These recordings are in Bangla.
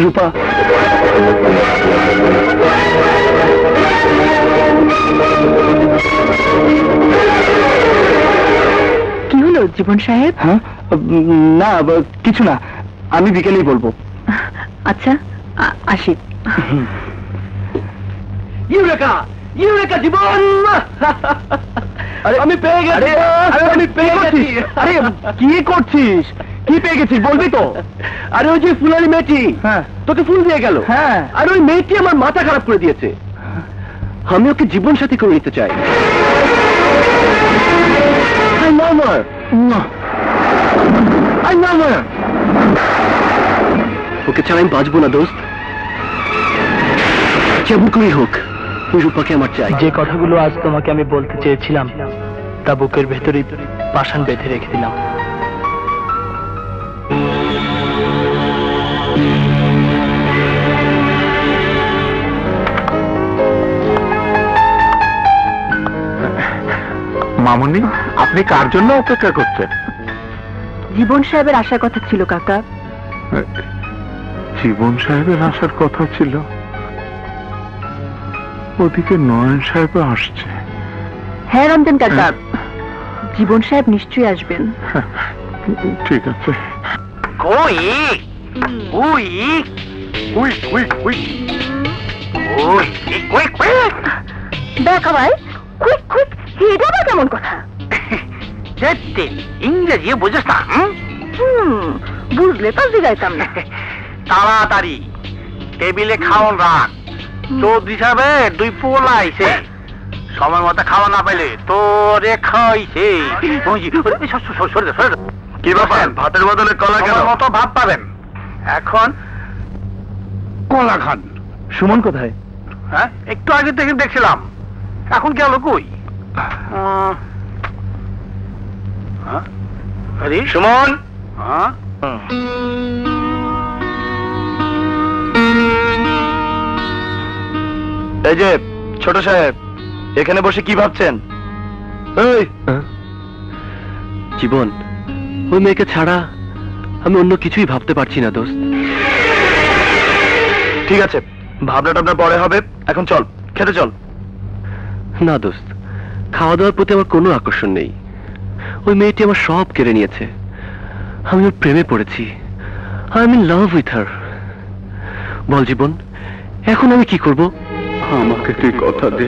রূপা, কি হলো জীবন সাহেব? হ্যাঁ, না কিছু না, আমি বিকেলেই বলবো। আচ্ছা, আসি। ইউরেকা, ইউরেকা জীবন! আমি পেয়ে গেছি, আমি পেয়ে গেছি। আরে কি করছিস? কি পেয়ে গেছিস বলবি তো? আরে ওই যে ফুলারি মেয়েটি তোকে ফুল দিয়ে গেল। হ্যাঁ, আর ওই মেয়েটি আমার মাথা খারাপ করে দিয়েছে। আমি ওকে জীবন সাথী করে নিতে চাই। I love her. I love her. ওকে ছাড়া আমি বাঁচবো না দোস্ত, যেমন করেই হোক ওই রূপাকে আমার চাই। যে কথাগুলো আজ তোমাকে আমি বলতে চেয়েছিলাম তা বুকের ভেতরেই পাষাণ বেঁধে রেখে দিলাম। মামুনি, আপনি কার জন্য অপেক্ষা করছেন? জীবন সাহেবের আসার কথা ছিল কাকা। জীবন সাহেবের আসার কথা ছিল? ওদিকে নয়ন সাহেব আসছে। হ্যাঁ রঞ্জন কাকা, জীবন সাহেব নিশ্চয়ই আসবেন। ঠিক আছে। কই ওই ওই ওই ওই ওই কই কই দেখা ভাই, কুইক কুইক, এটা আবার কেমন কথা? যেতে ইংরেজি বুঝিস না? বুঝলে তো জিগাইতাম না। তাড়াতাড়ি টেবিলে খাওয়ান রাখ, চৌধুরী সাহেবের 2 পোলা আইছে, সময় মতো খাওয়া না পেলে তোরে খাইছে। কি ব্যাপার, ভাতের বদলে কলা কেন? মতো ভাত পাবেন, এখন কলা খান। সুমন কোথায়? হ্যাঁ, একটু আগে থেকে দেখছিলাম, এখন গেল কই? সুমন, এই যে ছোট সাহেব, এখানে বসে কি ভাবছেন? এই জীবন, ওই মেয়েকে ছাড়া আমি অন্য কিছুই ভাবতে পারছি না দোস্ত। ঠিক আছে, ভাবনাটা আপনার পরে হবে, এখন চল খেতে চল। না দোস্ত, খাওয়া দাওয়ার প্রতি আমার কোনো আকর্ষণ নেই। ওই মেয়েটি আমার সব কেড়ে নিয়েছে। আমি ওর প্রেমে পড়েছি। I am in love with her. বল জীবন, এখন আমি কি করব? আমাকে তুই কথা দে,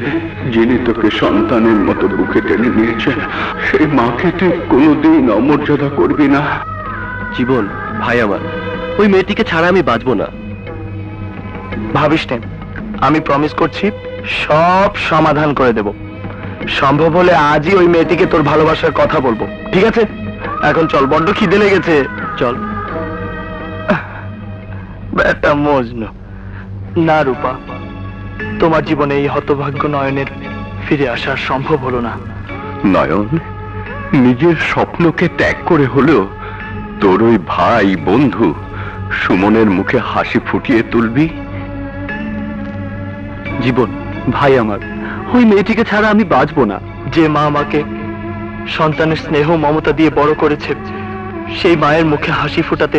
যিনি তোকে সন্তানের মতো বুকে টেনে নিয়েছেন, সেই মাকে তুই কোনোদিন অমর্যাদা করবি না। জীবন ভাই আমার, ওই মেয়েটিকে ছাড়া আমি বাঁচবো না। ভাবিস না, আমি প্রমিস করছি সব সমাধান করে দেব। সম্ভব হলে আজই ওই মেয়েটিকে তোর ভালোবাসার কথা বলবো, ঠিক আছে? এখন চল, বড্ড খিদে লেগেছে। চল। বেটা মজনু। না রূপা, তোমার জীবনে এই হতভাগ্য নয়নের ফিরে আসা সম্ভব হলো না। নয়ন, নিজের স্বপ্নকে ত্যাগ করে হলেও তোর ওই ভাই বন্ধু সুমনের মুখে হাসি ফুটিয়ে তুলবি। জীবন ভাই আমার, ওই মেয়েটিকে ছাড়া আমি বাঁচবো না। যে মা আমাকে সন্তানের স্নেহ মমতা দিয়ে বড় করেছে, সেই মায়ের মুখে হাসি ফোটাতে